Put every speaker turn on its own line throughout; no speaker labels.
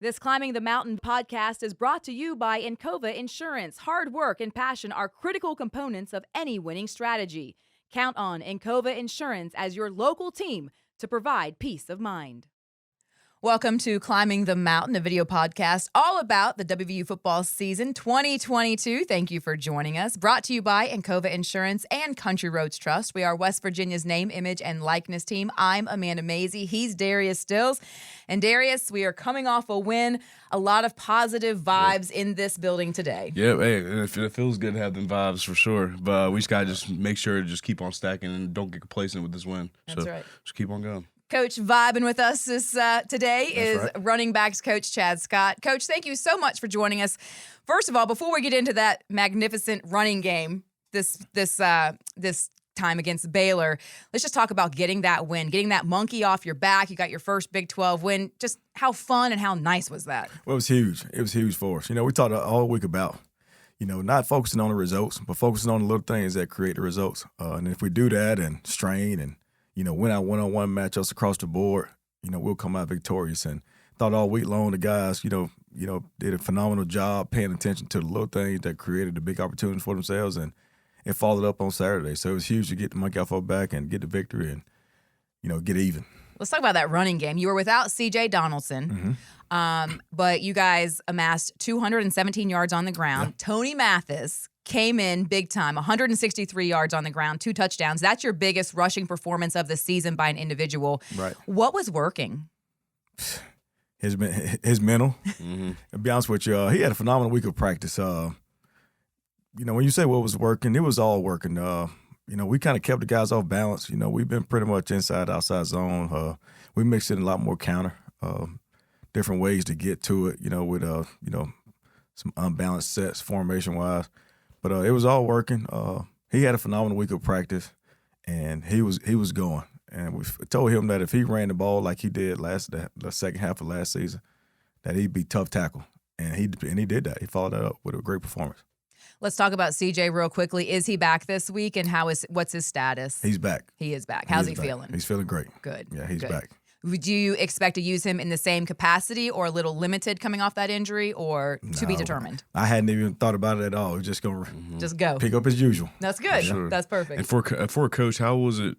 This Climbing the Mountain podcast is brought to you by Encova Insurance. Hard work and passion are critical components of any winning strategy. Count on Encova Insurance as your local team to provide peace of mind. Welcome to Climbing the Mountain, a video podcast all about the WVU football season 2022. Thank you for joining us. Brought to you by Encova Insurance and Country Roads Trust. We are West Virginia's name, image, and likeness team. I'm Amanda Mazey. He's Darius Stills. And Darius, we are coming off a win. A lot of positive vibes in this building today.
Yeah, hey, it feels good to have them vibes for sure. But we just got to just make sure to just keep on stacking and don't get complacent with this win.
That's right.
Just keep on going.
Coach vibing with us today is
right.
running backs coach Chad Scott. Coach, thank you so much for joining us. First of all, before we get into that magnificent running game this time against Baylor, let's just talk about getting that win, getting that monkey off your back. You got your first Big 12 win. Just how fun and how nice was that?
Well, it was huge. It was huge for us. We talked all week about, not focusing on the results, but focusing on the little things that create the results. And if we do that and strain and win our one-on-one matchups across the board, we'll come out victorious. And thought all week long the guys, did a phenomenal job paying attention to the little things that created the big opportunities for themselves, and it followed up on Saturday. So it was huge to get the monkey off our back and get the victory and, get even.
Let's talk about that running game. You were without C.J. Donaldson, but you guys amassed 217 yards on the ground.
Yeah.
Tony Mathis came in big time, 163 yards on the ground, 2 touchdowns. That's your biggest rushing performance of the season by an individual.
Right.
What was working?
His mental. To be honest with you, he had a phenomenal week of practice. When you say what was working, it was all working. We kind of kept the guys off balance. We've been pretty much inside, outside zone. We mixed in a lot more counter, different ways to get to it, with, some unbalanced sets formation-wise. But it was all working. He had a phenomenal week of practice, and he was going. And we told him that if he ran the ball like he did the second half of last season, that he'd be tough tackle. And he did that. He followed that up with a great performance.
Let's talk about CJ real quickly. Is he back this week, and what's his status?
He's back.
He is back. How's he feeling?
He's feeling great.
Good.
Yeah, he's back.
Would you expect to use him in the same capacity or a little limited coming off that injury, or to be determined?
I hadn't even thought about it at all. We're just going to
just go.
Pick up as usual.
That's good.
Sure.
That's perfect.
And for a coach, how was it,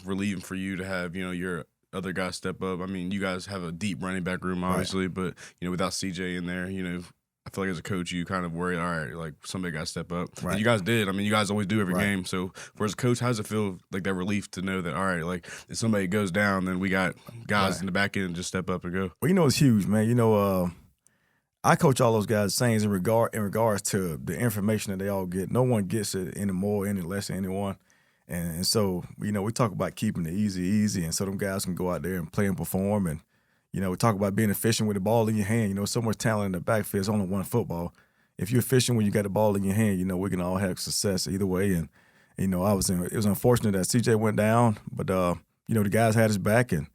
relieving for you to have, your other guys step up? I mean, you guys have a deep running back room, obviously, but, without CJ in there, I feel like as a coach, you kind of worry, all right, like somebody got to step up.
Right.
And you guys did. I mean, you guys always do every
Right.
game. So for as a coach, how does it feel like that relief to know that, all right, like if somebody goes down, then we got guys in the back end just step up and go?
Well, it's huge, man. I coach all those guys the same in regards to the information that they all get. No one gets it any more, any less than anyone. And so, we talk about keeping it easy, and so them guys can go out there and play and perform. And, we talk about being efficient with the ball in your hand. So much talent in the backfield. It's only one football. If you're efficient when you got the ball in your hand, we can all have success either way. And, it was unfortunate that CJ went down, but, the guys had his back, and,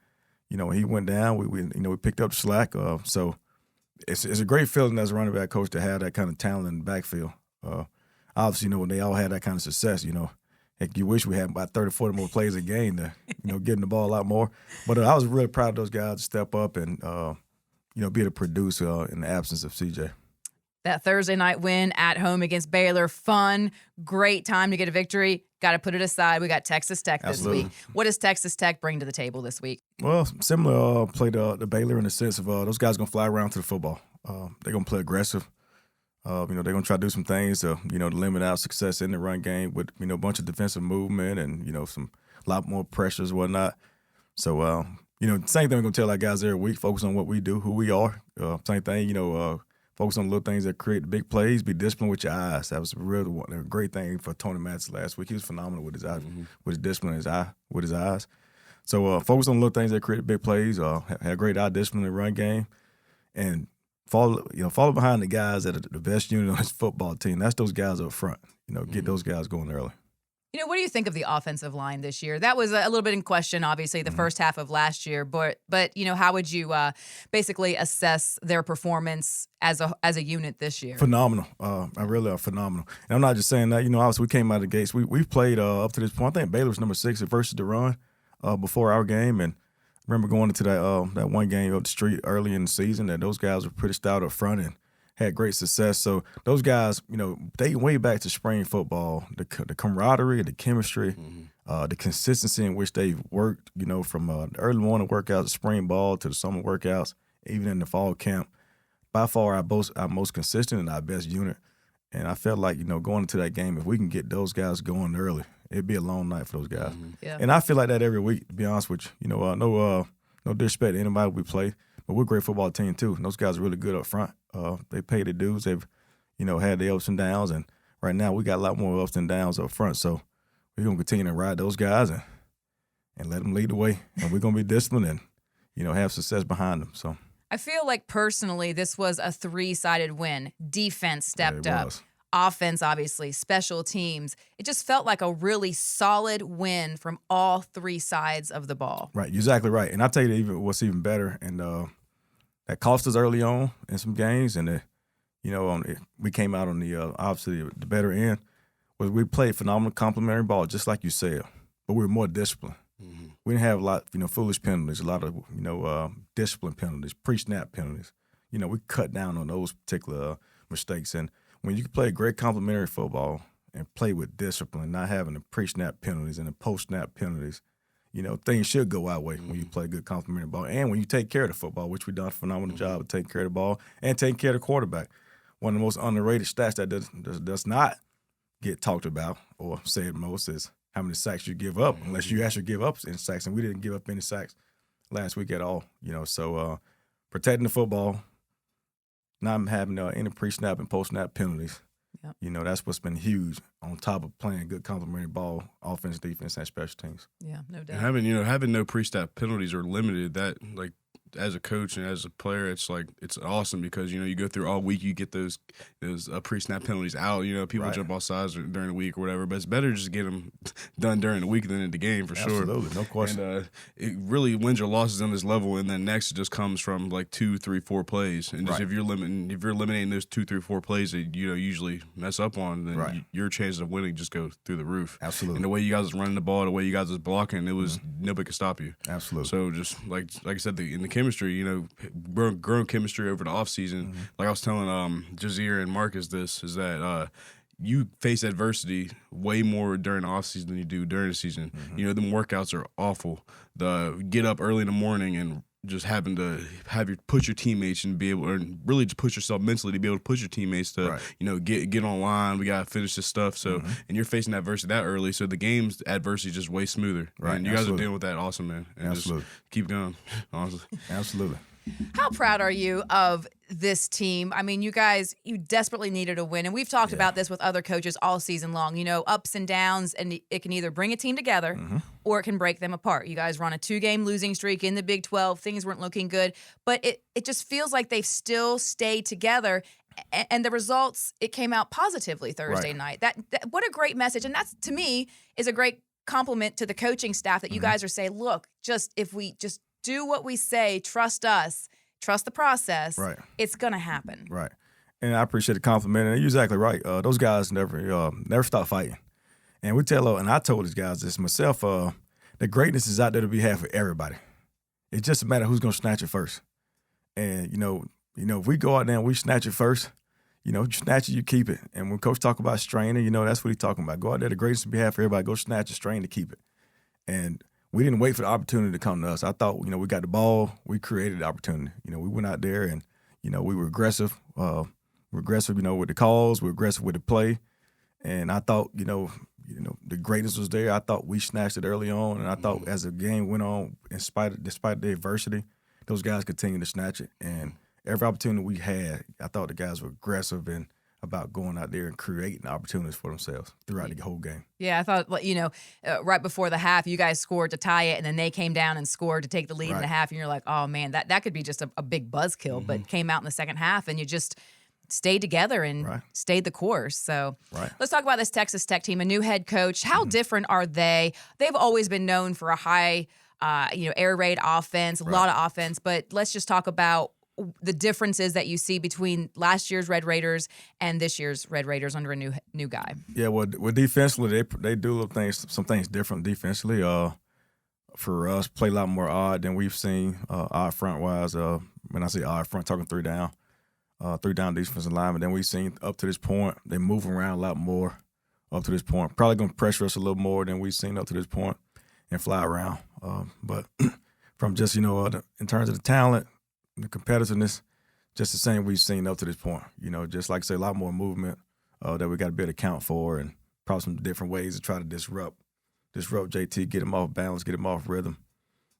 when he went down, we picked up the slack. So it's a great feeling as a running back coach to have that kind of talent in the backfield. Obviously, when they all had that kind of success, heck, you wish we had about 30, 40 more plays a game to, getting the ball a lot more. But I was really proud of those guys to step up and, be able to produce in the absence of CJ.
That Thursday night win at home against Baylor, fun, great time to get a victory. Got to put it aside. We got Texas Tech this week. What does Texas Tech bring to the table this week?
Well, similar play to Baylor in the sense of those guys going to fly around to the football. They're going to play aggressive. They're going to try to do some things to, to limit our success in the run game with, a bunch of defensive movement and, a lot more pressures and whatnot. So, same thing we're going to tell our guys every week, focus on what we do, who we are. Same thing, focus on the little things that create the big plays, be disciplined with your eyes. That was a great thing for Tony Mathis last week. He was phenomenal with his eyes, with his discipline, with his eyes. So, focus on the little things that create big plays, have great eye discipline in the run game, and follow behind the guys that are the best unit on this football team. That's those guys up front. Get those guys going early.
What do you think of the offensive line this year? That was a little bit in question, obviously, the first half of last year. But how would you basically assess their performance as a unit this year?
Phenomenal. I really are phenomenal. And I'm not just saying that. Obviously we came out of the gates. We've played up to this point. I think Baylor's number 6 versus the run before our game, and remember going into that one game up the street early in the season that those guys were pretty stout up front and had great success. So those guys, they way back to spring football, the camaraderie, the chemistry, the consistency in which they've worked, from the early morning workouts, spring ball to the summer workouts, even in the fall camp. By far our most consistent and our best unit. And I felt like, going into that game, if we can get those guys going early, it'd be a long night for those guys.
Yeah.
And I feel like that every week, to be honest with you. No disrespect to anybody we play, but we're a great football team too. And those guys are really good up front. They pay their dues. They've, had their ups and downs. And right now we got a lot more ups and downs up front. So we're going to continue to ride those guys and let them lead the way. And we're going to be disciplined and, have success behind them. So
I feel like personally this was a three-sided win. Defense stepped up. Offense, obviously, special teams. It just felt like a really solid win from all three sides of the ball.
Right, you're exactly right. And I'll tell you what's even better, and that cost us early on in some games, and we came out on the obviously the better end, was we played phenomenal complimentary ball, just like you said, but we were more disciplined. Mm-hmm. We didn't have a lot, foolish penalties, a lot of, discipline penalties, pre-snap penalties. We cut down on those particular mistakes. And when you can play great complimentary football and play with discipline, not having the pre-snap penalties and the post-snap penalties, things should go our way when you play good complimentary ball. And when you take care of the football, which we've done a phenomenal job of taking care of the ball and taking care of the quarterback. One of the most underrated stats that does not get talked about or said most is how many sacks you give up, unless you actually give up in sacks. And we didn't give up any sacks last week at all, So protecting the football, not having any pre-snap and post-snap penalties, that's what's been huge on top of playing good complementary ball, offense, defense, and special teams.
Yeah, no doubt.
And having no pre-snap penalties or limited, that, like, as a coach and as a player, it's awesome because, you go through all week, you get those pre-snap penalties out. People jump off sides during the week or whatever, but it's better just to get them done during the week than in the game for sure.
Absolutely, no question.
And it really wins your losses on this level, and then next it just comes from like 2, 3, 4 plays, and just if you're eliminating those 2, 3, 4 plays that usually mess up on, then your chances of winning just go through the roof.
Absolutely.
And the way you guys was running the ball, the way you guys was blocking, it was nobody could stop you.
Absolutely.
So just like I said, in the chemistry, growing chemistry over the offseason. Like I was telling Jasir and Marcis this, is that you face adversity way more during the offseason than you do during the season. Them workouts are awful. The get up early in the morning and just having to push your teammates and be able, or really just push yourself mentally to be able to push your teammates to, get online. We got to finish this stuff. So, and you're facing adversity that early. So the game's adversity is just way smoother.
Right.
And you guys are dealing with that awesome, man. And just keep going, honestly.
Absolutely.
How proud are you of this team? I mean, you guys, you desperately needed a win. And we've talked about this with other coaches all season long, ups and downs, and it can either bring a team together or it can break them apart. You guys run a 2-game losing streak in the Big 12. Things weren't looking good, but it just feels like they've still stayed together. And the results, it came out positively Thursday night. That what a great message. And that's, to me, is a great compliment to the coaching staff that you guys are saying, look, if we just do what we say, trust us, trust the process, it's going to happen.
Right. And I appreciate the compliment. And you're exactly right. Those guys never stop fighting. And and I told these guys this myself, the greatness is out there to be had for everybody. It's just a matter of who's going to snatch it first. And, if we go out there and we snatch it first, you snatch it, you keep it. And when Coach talk about straining, that's what he's talking about. Go out there, the greatness to be had for everybody, go snatch it, strain to keep it. And we didn't wait for the opportunity to come to us. I thought, we got the ball, we created the opportunity. We went out there and, we were aggressive. With the calls, we were aggressive with the play. And I thought, the greatness was there. I thought we snatched it early on. And I thought as the game went on, despite the adversity, those guys continued to snatch it. And every opportunity we had, I thought the guys were aggressive and about going out there and creating opportunities for themselves throughout the whole game.
Yeah, I thought, right before the half, you guys scored to tie it, and then they came down and scored to take the lead in the half, and you're like, oh, man, that could be just a big buzzkill, but came out in the second half, and you just stayed together and stayed the course. So let's talk about this Texas Tech team, a new head coach. How different are they? They've always been known for a high, air raid offense, a lot of offense, but let's just talk about the differences that you see between last year's Red Raiders and this year's Red Raiders under a new guy.
Yeah, well defensively, they do some things different defensively. for us, play a lot more odd than we've seen odd front-wise. When I say odd front, talking three down defensive linemen than we've seen up to this point. They move around a lot more up to this point. Probably going to pressure us a little more than we've seen up to this point and fly around. But from just, in terms of the talent, the competitiveness, just the same we've seen up to this point. Just like I say, a lot more movement that we got to be able to account for, and probably some different ways to try to disrupt JT, get him off balance, get him off rhythm,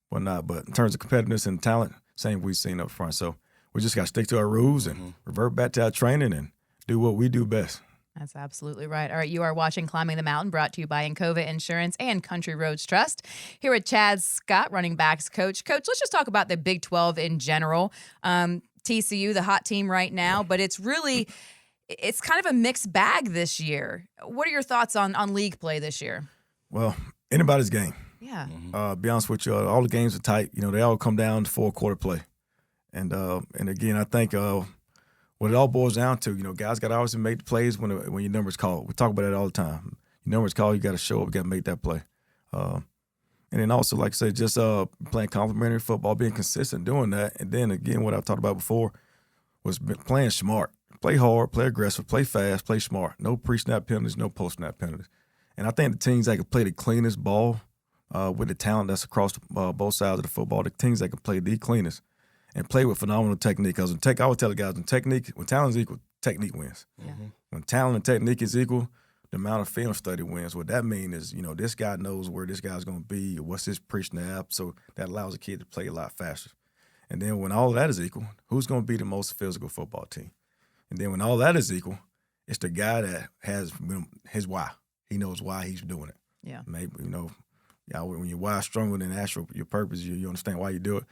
whatnot. But in terms of competitiveness and talent, same we've seen up front. So we just got to stick to our rules and revert back to our training and do what we do best.
That's absolutely right. All right, you are watching Climbing the Mountain, brought to you by Encova Insurance and Country Roads Trust. Here with Chad Scott, running backs coach. Coach, let's just talk about the Big 12 in general. TCU, the hot team right now, but it's kind of a mixed bag this year. What are your thoughts on league play this year?
Well, anybody's game.
Yeah.
Be honest with you, all the games are tight. They all come down to four-quarter play. And again, I think what it all boils down to, guys got to obviously make the plays when your number's called. We talk about that all the time. Your number's called, you got to show up, you got to make that play. And then also, like I said, just playing complementary football, being consistent, doing that. And then again, what I've talked about before was playing smart. Play hard, play aggressive, play fast, play smart. No pre-snap penalties, no post-snap penalties. And I think the teams that can play the cleanest ball with the talent that's across both sides of the football, the teams that can play the cleanest and play with phenomenal technique. Because I would tell the guys, when talent is equal, technique wins. Yeah. When talent and technique is equal, the amount of film study wins. What that means is, this guy knows where this guy's going to be, what's his pre-snap, so that allows a kid to play a lot faster. And then when all of that is equal, who's going to be the most physical football team? And then when all that is equal, it's the guy that has his why. He knows why he's doing it.
Yeah.
Maybe, when your why is stronger than your purpose, you understand why you do it.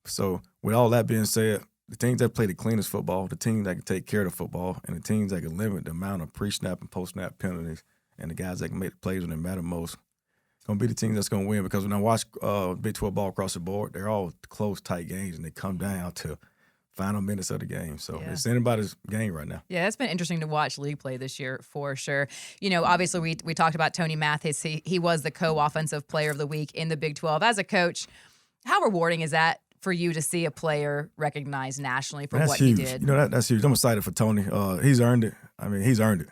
So with all that being said, the teams that play the cleanest football, the teams that can take care of the football, and the teams that can limit the amount of pre-snap and post-snap penalties, and the guys that can make the plays when they matter most, going to be the team that's going to win. Because when I watch Big 12 ball across the board, they're all close, tight games, and they come down to final minutes of the game. So it's anybody's game right now.
Yeah, it's been interesting to watch league play this year for sure. Obviously we talked about Tony Mathis. He was the co-offensive player of the week in the Big 12. As a coach, how rewarding is that for you to see a player recognized nationally for what
huge.
he did?
That's huge. I'm excited for Tony. He's earned it. I mean, he's earned it.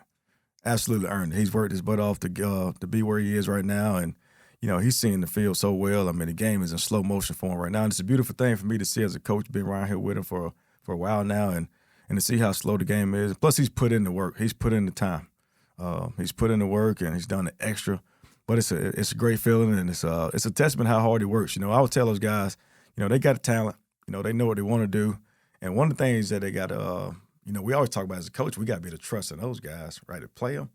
Absolutely earned it. He's worked his butt off to be where he is right now. And, he's seeing the field so well. I mean, the game is in slow motion for him right now. And it's a beautiful thing for me to see as a coach, being around here with him for a while now, and to see how slow the game is. Plus, he's put in the work. He's put in the time. He's put in the work, and he's done the extra. But it's a great feeling, and it's a testament how hard he works. I would tell those guys, they got the talent. They know what they want to do. And one of the things that they got we always talk about as a coach, we got to be the trust in those guys, right, to play them.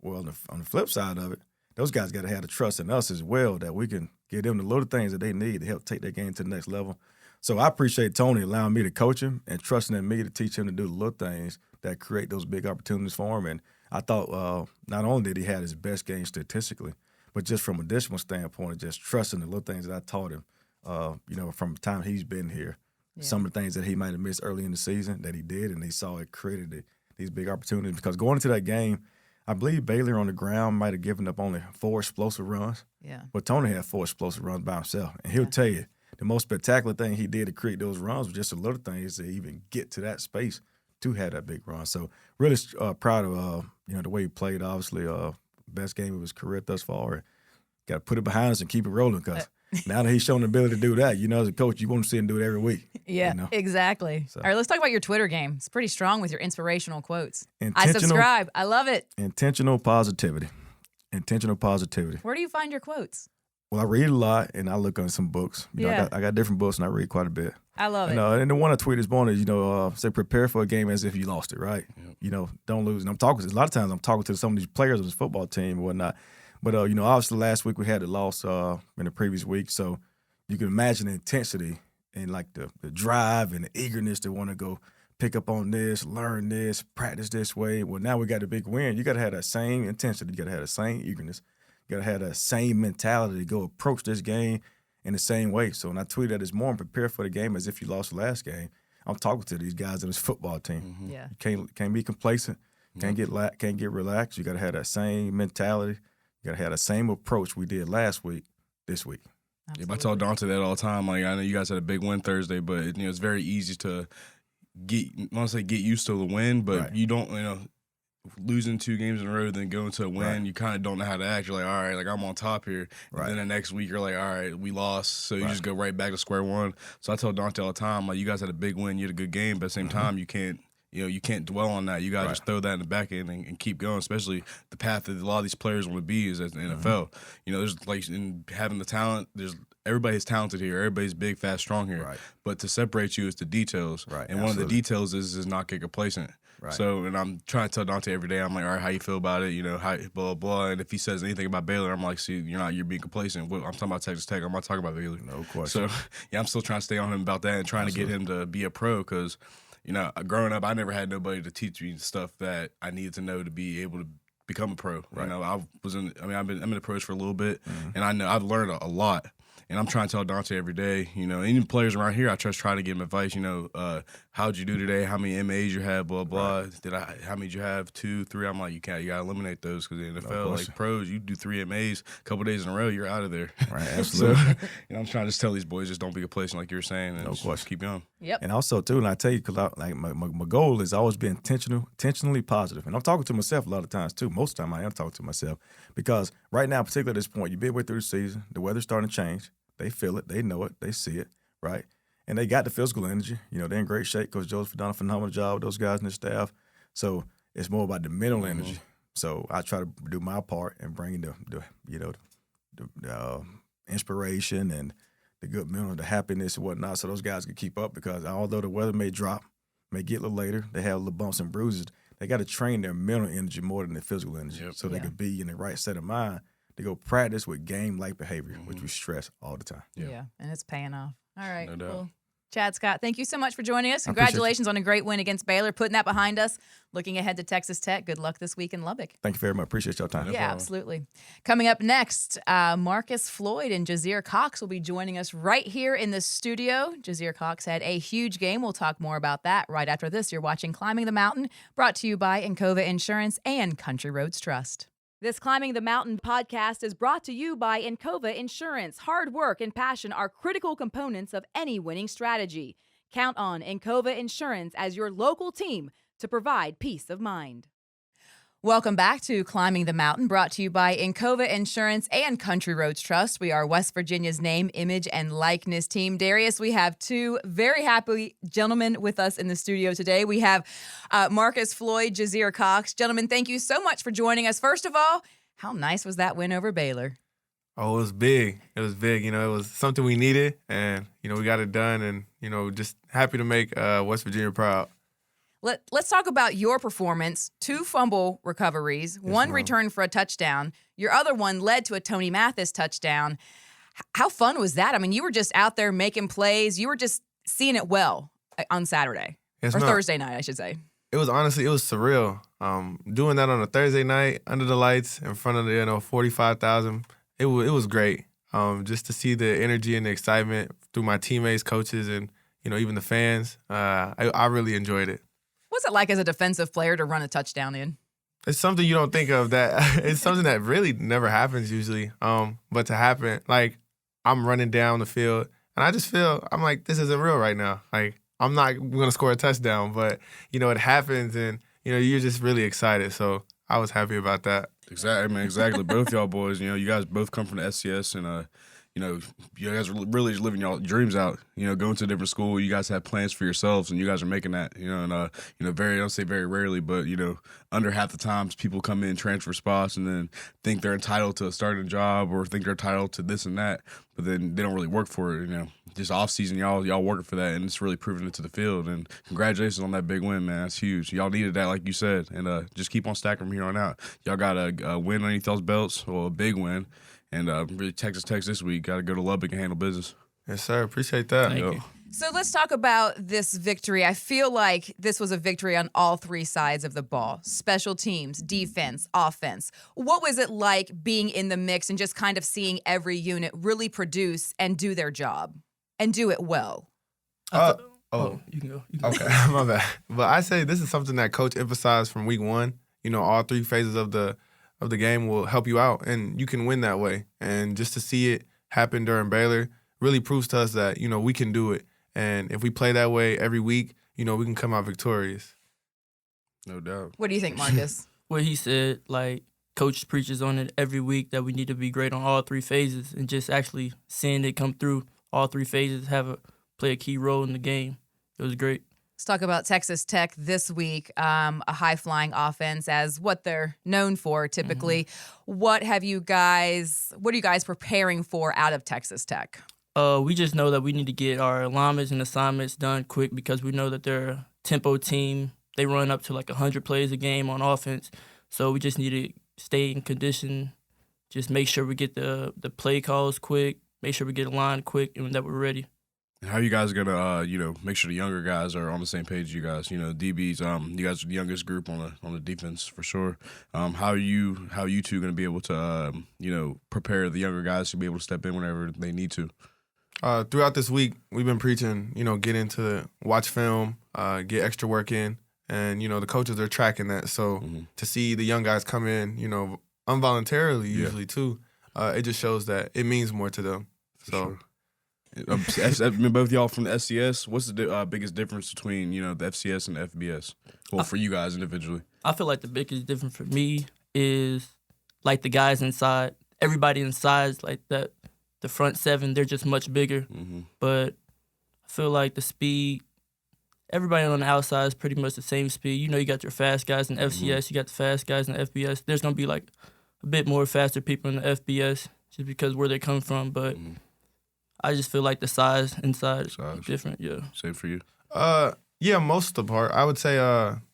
Well, on the flip side of it, those guys got to have the trust in us as well, that we can give them the little things that they need to help take their game to the next level. So I appreciate Tony allowing me to coach him and trusting in me to teach him to do the little things that create those big opportunities for him. And I thought not only did he have his best game statistically, but just from a additional standpoint, just trusting the little things that I taught him, from the time he's been here. Yeah. Some of the things that he might have missed early in the season that he did, and he saw it created these big opportunities. Because going into that game, I believe Baylor on the ground might have given up only 4 explosive runs. Yeah. But Tony had 4 explosive runs by himself. And he'll tell you, the most spectacular thing he did to create those runs was just the little things to even get to that space to have that big run. So really proud of the way he played. Obviously, best game of his career thus far. Got to put it behind us and keep it rolling, because now that he's shown the ability to do that, as a coach, you want to see him do it every week.
Yeah, exactly. So. All right, let's talk about your Twitter game. It's pretty strong with your inspirational quotes. I subscribe. I love it.
Intentional positivity. Where do
you find your quotes?
Well, I read a lot, and I look on some books. I got different books, and I read quite a bit.
I love it.
And the one I tweeted this morning is, say, prepare for a game as if you lost it, right? Yep. Don't lose. And a lot of times I'm talking to some of these players of this football team and whatnot. But, obviously last week we had the loss in the previous week. So you can imagine the intensity and, like, the drive and the eagerness to want to go pick up on this, learn this, practice this way. Well, now we got a big win. You got to have that same intensity. You got to have the same eagerness. You got to have that same mentality to go approach this game in the same way. So when I tweeted that this morning, prepare for the game as if you lost the last game, I'm talking to these guys in this football team. Mm-hmm. Yeah. You can't be complacent. Can't get relaxed. You got to have that same mentality. You got to have the same approach we did last week, this week.
Yeah, I tell Dante that all the time. Like, I know you guys had a big win Thursday, but it's very easy to get used to the win, but you don't, losing 2 games in a row, then going to a win, you kind of don't know how to act. You're like, all right, like I'm on top here. And then the next week, you're like, all right, we lost. So you just go right back to square one. So I tell Dante all the time, like, you guys had a big win, you had a good game, but at the same time, you can't dwell on that. You got to just throw that in the back end and keep going, especially the path that a lot of these players want to be is at the NFL. There's like in having the talent, everybody's talented here. Everybody's big, fast, strong here. Right. But to separate you is the details. Right. And one of the details is not get complacent. Right. So, and I'm trying to tell Dante every day, I'm like, all right, how you feel about it? How, blah, blah. And if he says anything about Baylor, I'm like, see, you're being complacent. I'm talking about Texas Tech. I'm not talking about Baylor. No question. So, I'm still trying to stay on him about that and trying to get him to be a pro because, growing up, I never had nobody to teach me stuff that I needed to know to be able to become a pro. Right. I'm in the pros for a little bit, and I know I've learned a lot. And I'm trying to tell Dante every day, even players around here, I just try to give him advice, how'd you do today? How many MAs you had, blah, blah. How many did you have? 2, 3? I'm like, you got to eliminate those because in the NFL, like pros, you do 3 MAs a couple days in a row, you're out of there. Right, absolutely. So, I'm trying to just tell these boys, just don't be complacent like you were saying, and just keep going. Yep.
And also, too, and I tell you, because my goal is always be intentionally positive. And I'm talking to myself a lot of times, too. Most of the time I am talking to myself because right now, particularly at this point, you've been way through the season, the weather's starting to change. They feel it. They know it. They see it, right? And they got the physical energy. They're in great shape. Coach Joe's done a phenomenal job with those guys and their staff. So it's more about the mental energy. So I try to do my part and bring the inspiration and the good mental, the happiness and whatnot so those guys can keep up because although the weather may drop, may get a little later, they have little bumps and bruises, they got to train their mental energy more than their physical energy so they can be in the right set of mind to go practice with game-like behavior, which we stress all the time.
Yeah, and it's paying off. All right,
no doubt.
Well, Chad Scott, thank you so much for joining us. Congratulations on a great win against Baylor, putting that behind us. Looking ahead to Texas Tech. Good luck this week in Lubbock.
Thank you very much. Appreciate your time.
Yeah, absolutely. Coming up next, Marcis Floyd and Jasir Cox will be joining us right here in the studio. Jasir Cox had a huge game. We'll talk more about that right after this. You're watching Climbing the Mountain, brought to you by Encova Insurance and Country Roads Trust. This Climbing the Mountain podcast is brought to you by Encova Insurance. Hard work and passion are critical components of any winning strategy. Count on Encova Insurance as your local team to provide peace of mind. Welcome back to Climbing the Mountain, brought to you by Encova Insurance and Country Roads Trust. We are West Virginia's name, image, and likeness team. Darius, we have 2 very happy gentlemen with us in the studio today. We have Marcis Floyd, Jasir Cox. Gentlemen, thank you so much for joining us. First of all, how nice was that win over Baylor?
Oh, it was big. It was big. It was something we needed, and, we got it done, and, just happy to make West Virginia proud.
Let's talk about your performance. 2 fumble recoveries, one return for a touchdown. Your other one led to a Tony Mathis touchdown. How fun was that? I mean, you were just out there making plays. You were just seeing it well on Saturday. Thursday night, I should say.
It was surreal. Doing that on a Thursday night under the lights in front of 45,000. It was great. Just to see the energy and the excitement through my teammates, coaches, and even the fans. I really enjoyed it.
What's it like as a defensive player to run a touchdown in?
It's something you don't think of that. It's something that really never happens usually. But to happen, like I'm running down the field and I just feel, I'm like, this isn't real right now. Like I'm not going to score a touchdown, but it happens and, you're just really excited. So I was happy about that.
Exactly, man. Exactly. Both y'all boys, you guys both come from the SCS and, you guys are really living y'all dreams out. Going to a different school, you guys have plans for yourselves, and you guys are making that. And I don't say very rarely, but under half the times people come in transfer spots and then think they're entitled to a starting job or think they're entitled to this and that, but then they don't really work for it. Just off season, y'all working for that, and it's really proving it to the field. And congratulations on that big win, man. That's huge. Y'all needed that, like you said, and just keep on stacking from here on out. Y'all got a win underneath y'all's belts, or a big win. And really, Texas Tech this week, got to go to Lubbock and handle business.
Yes, sir. Appreciate that.
Thank you.
So let's talk about this victory. I feel like this was a victory on all 3 sides of the ball. Special teams, defense, offense. What was it like being in the mix and just kind of seeing every unit really produce and do their job and do it well?
You can go. Okay, my bad. But I say this is something that Coach emphasized from week 1. All 3 phases of the game will help you out, and you can win that way. And just to see it, happened during Baylor really proves to us that, we can do it. And if we play that way every week, we can come out victorious.
No doubt.
What do you think, Marcus?
What he said, Coach preaches on it every week that we need to be great on all three phases, and just actually seeing it come through all three phases, play a key role in the game. It was great.
Let's talk about Texas Tech this week, a high-flying offense as what they're known for typically. Mm-hmm. What are you guys preparing for out of Texas Tech?
We just know that we need to get our alignments and assignments done quick because we know that they're a tempo team. They run up to 100 plays a game on offense. So we just need to stay in condition, just make sure we get the play calls quick, make sure we get aligned quick, and that we're ready.
How are you guys gonna, make sure the younger guys are on the same page as you guys? DBs, you guys are the youngest group on the defense for sure. How are you two gonna be able to, prepare the younger guys to be able to step in whenever they need to?
Throughout this week, we've been preaching, get into watch film, get extra work in, and the coaches are tracking that. So to see the young guys come in, involuntarily usually too, it just shows that it means more to them.
For sure. Both y'all from the FCS. What's the biggest difference between the FCS and the FBS? Well, for you guys individually,
I feel like the biggest difference for me is the guys inside. Everybody inside is that. The front seven, they're just much bigger. Mm-hmm. But I feel like the speed, everybody on the outside is pretty much the same speed. You got your fast guys in FCS, you got the fast guys in the FBS. There's going to be a bit more faster people in the FBS just because where they come from. But I just feel like the size inside is different, yeah.
Same for you?
Yeah, most of the part. I would say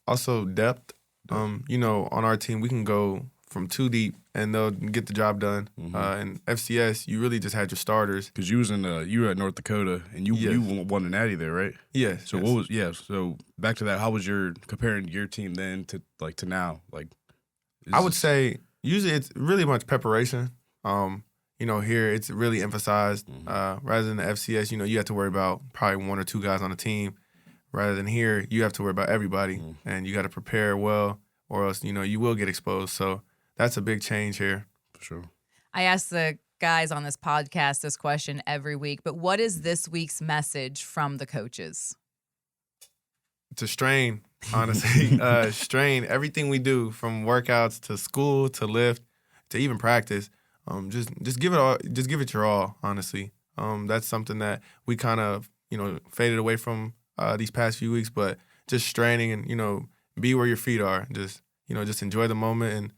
also depth. On our team, we can go from 2 deep, and they'll get the job done. Mm-hmm. In FCS, you really just had your starters.
Because you were at North Dakota, and you won the Natty there, right?
Yeah.
So so back to that, how was comparing your team then to now?
I would say usually it's really much preparation. Here it's really emphasized. Rather than the FCS, you have to worry about probably 1 or 2 guys on the team. Rather than here, you have to worry about everybody, and you got to prepare well, or else you will get exposed. So that's a big change here.
For sure.
I ask the guys on this podcast this question every week, but what is this week's message from the coaches?
To strain, honestly. Strain everything we do, from workouts to school to lift to even practice. Just give it all. Just give it your all, honestly. That's something that we kind of, faded away from these past few weeks, but just straining and, be where your feet are. Just enjoy the moment, and,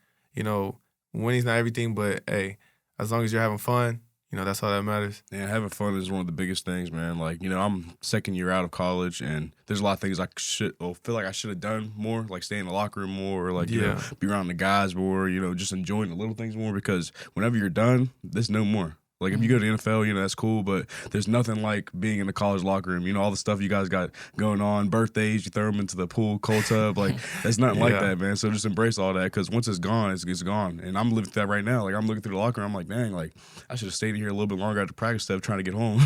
winning's not everything, but hey, as long as you're having fun, that's all that matters.
Yeah, having fun is one of the biggest things, man. I'm second year out of college, and there's a lot of things I feel like I should have done more, like stay in the locker room more, or be around the guys more, just enjoying the little things more, because whenever you're done, there's no more. If you go to the NFL, that's cool, but there's nothing like being in the college locker room. All the stuff you guys got going on, birthdays, you throw them into the pool, cold tub. There's nothing like that, man. So just embrace all that, because once it's gone, it's gone. And I'm living through that right now. I'm looking through the locker room. I'm like, dang, I should have stayed in here a little bit longer after practice stuff trying to get home.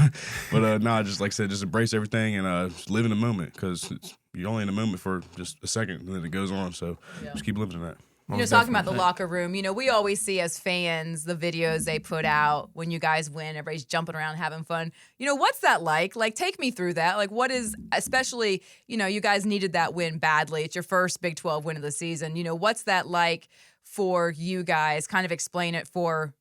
But just like I said, just embrace everything and live in the moment, because you're only in the moment for just a second, and then it goes on. So just keep living in that.
Talking about the locker room, we always see as fans the videos they put out when you guys win, everybody's jumping around having fun. What's that like? Take me through that. What is, especially, you guys needed that win badly. It's your first Big 12 win of the season. What's that like for you guys? Kind of explain it for,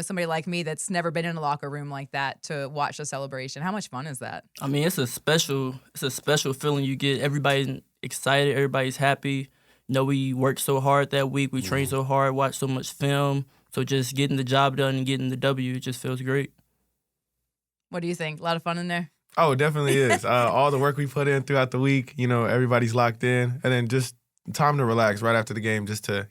somebody like me that's never been in a locker room like that to watch the celebration. How much fun is that?
I mean, it's a special feeling you get. Everybody's excited, everybody's happy. We worked so hard that week. We trained so hard, watched so much film. So just getting the job done and getting the W, it just feels great.
What do you think? A lot of fun in there?
Oh, it definitely is. All the work we put in throughout the week, everybody's locked in. And then just time to relax right after the game, just to,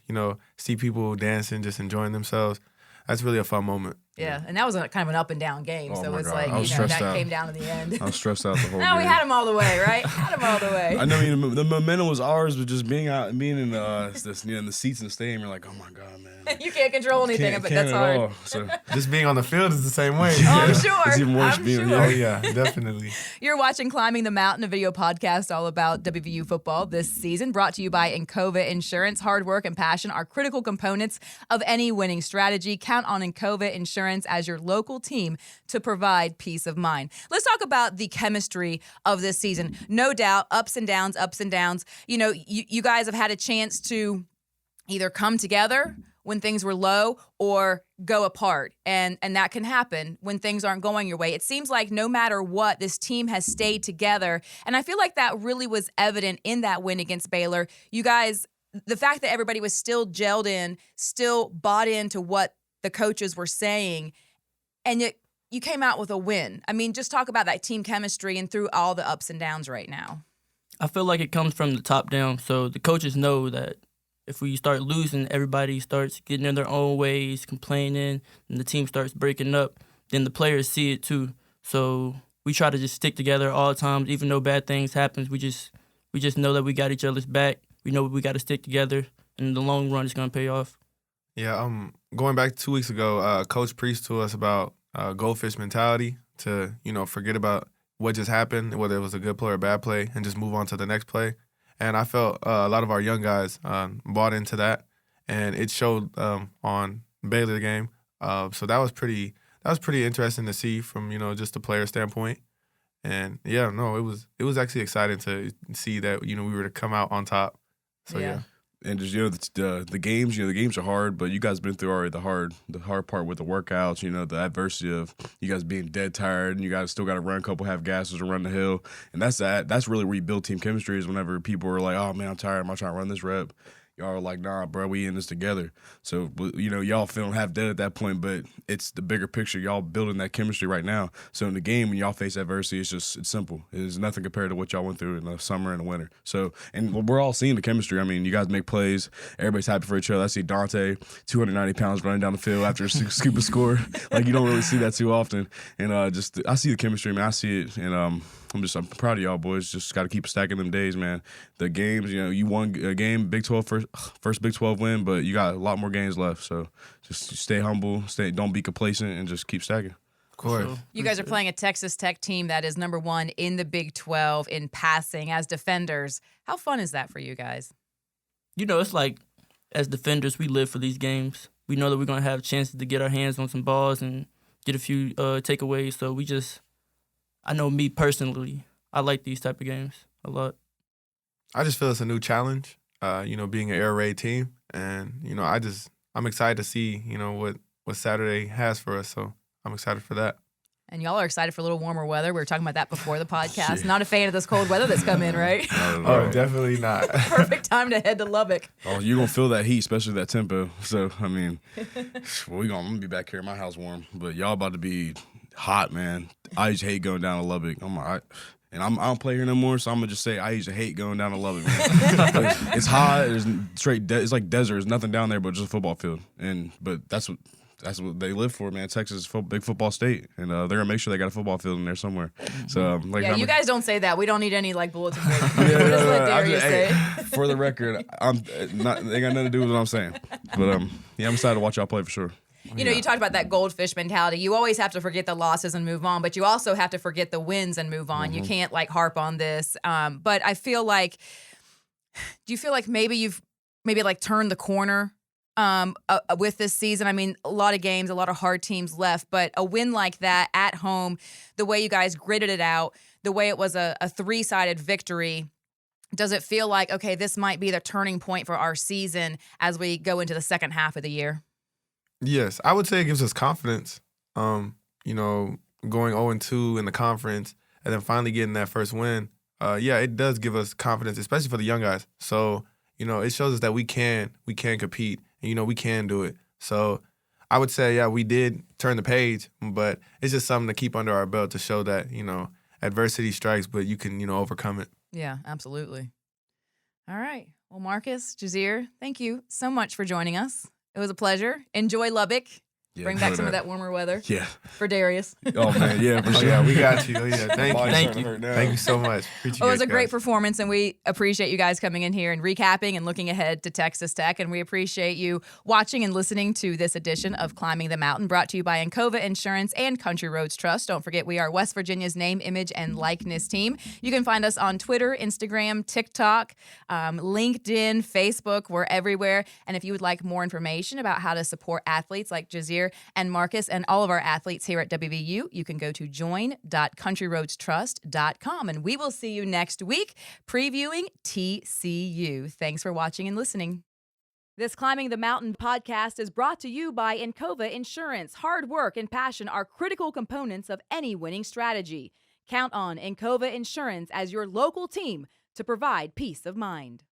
see people dancing, just enjoying themselves. That's really a fun moment.
Yeah, and that was kind of an up and down game, so it's that came down to the end.
I was stressed out the whole game.
No, we had them all the way, right? Had them all the way.
I know, the momentum was ours, but just being in in the seats in the stadium, you're like, oh my god, man.
You can't control anything, but that's hard.
All, so.
Just being on the field is the same way.
Oh, I'm sure.
It's even worse being
Oh yeah, definitely.
You're watching Climbing the Mountain, a video podcast all about WVU football this season, brought to you by Encova Insurance. Hard work and passion are critical components of any winning strategy. Count on Encova Insurance Insurance as your local team to provide peace of mind. Let's talk about the chemistry of this season. No doubt, ups and downs. You know, you guys have had a chance to either come together when things were low or go apart. And that can happen when things aren't going your way. It seems like no matter what, this team has stayed together. And I feel like that really was evident in that win against Baylor. You guys, the fact that everybody was still gelled in, still bought into what the coaches were saying, and yet you came out with a win. I mean, just talk about that team chemistry and through all the ups and downs right now.
I feel like it comes from the top down. So the coaches know that if we start losing, everybody starts getting in their own ways, complaining, and the team starts breaking up, then the players see it too. So we try to just stick together all the time, even though bad things happen. We just know that we got each other's back. We know we got to stick together, and in the long run, it's going to pay off.
Yeah, going back 2 weeks ago, Coach preached to us about goldfish mentality, to, forget about what just happened, whether it was a good play or a bad play, and just move on to the next play. And I felt a lot of our young guys bought into that, and it showed on Baylor game. So that was pretty interesting to see from just the player standpoint. And yeah, no, it was actually exciting to see that we were to come out on top. So yeah.
And just the games, the games are hard, but you guys been through already the hard part with the workouts. The adversity of you guys being dead tired, and you guys still got to run a couple half gasses and run the hill, and that's really where you build team chemistry. Is whenever people are like, "Oh man, I'm tired. I'm not trying to run this rep." Y'all are like, "Nah, bro, we in this together." So, y'all feeling half dead at that point, but it's the bigger picture. Y'all building that chemistry right now. So in the game, when y'all face adversity, it's simple. It's nothing compared to what y'all went through in the summer and the winter. So, and we're all seeing the chemistry. I mean, you guys make plays. Everybody's happy for each other. I see Dante, 290 pounds, running down the field after a scoop of score. Like, you don't really see that too often. And I see the chemistry, man. I see it, and I'm proud of y'all boys. Just got to keep stacking them days, man. The games, you won a game, Big 12 first Big 12 win, but you got a lot more games left. So just stay humble, don't be complacent, and just keep stacking.
Of course.
You guys are playing a Texas Tech team that is number 1 in the Big 12 in passing as defenders. How fun is that for you guys?
It's like, as defenders, we live for these games. We know that we're going to have chances to get our hands on some balls and get a few takeaways. So I know me personally, I like these type of games a lot.
I just feel it's a new challenge, being an air raid team. And, I'm excited to see, what Saturday has for us. So I'm excited for that.
And y'all are excited for a little warmer weather. We were talking about that before the podcast. Not a fan of this cold weather that's come in, right?
Oh, definitely not.
Perfect time to head to Lubbock.
Oh, you're going to feel that heat, especially that tempo. So, I mean, I'm going to be back here in my house warm. But y'all about to be hot, man. I used to hate going down to Lubbock. I don't play here no more, so I'm gonna just say I used to hate going down to Lubbock. Man. It's hot. There's it's like desert. There's nothing down there but just a football field. But that's what they live for, man. Texas is a big football state, and they're gonna make sure they got a football field in there somewhere. So
you guys don't say that. We don't need any bulletin boards. We'll just let Darius say.
For the record, they got nothing to do with what I'm saying. But I'm excited to watch y'all play for sure.
You talked about that goldfish mentality. You always have to forget the losses and move on, but you also have to forget the wins and move on. You can't harp on this. But I feel like, do you feel like maybe you've turned the corner with this season? I mean, a lot of games, a lot of hard teams left, but a win like that at home, the way you guys gritted it out, the way it was a 3-sided victory, does it feel like, okay, this might be the turning point for our season as we go into the second half of the year?
Yes, I would say it gives us confidence. Going 0-2 in the conference and then finally getting that first win. It does give us confidence, especially for the young guys. So, it shows us that we can compete and, we can do it. So I would say, we did turn the page, but it's just something to keep under our belt to show that, adversity strikes, but you can, overcome it.
Yeah, absolutely. All right. Well, Marcis, Jasir, thank you so much for joining us. It was a pleasure. Enjoy Lubbock.
Yeah,
bring back some of that warmer weather.
Yeah.
For Darius.
Oh, man. Yeah, for sure.
Yeah, we got you. Oh, yeah.
Thank you.
Thank you so much.
It was a great performance, and we appreciate you guys coming in here and recapping and looking ahead to Texas Tech. And we appreciate you watching and listening to this edition of Climbing the Mountain, brought to you by Encova Insurance and Country Roads Trust. Don't forget, we are West Virginia's name, image, and likeness team. You can find us on Twitter, Instagram, TikTok, LinkedIn, Facebook. We're everywhere. And if you would like more information about how to support athletes like Jasir Jasir and Marcus and all of our athletes here at WVU, you can go to join.countryroadstrust.com, and we will see you next week previewing TCU. Thanks for watching and listening. This Climbing the Mountain podcast is brought to you by Encova Insurance. Hard work and passion are critical components of any winning strategy. Count on Encova Insurance as your local team to provide peace of mind.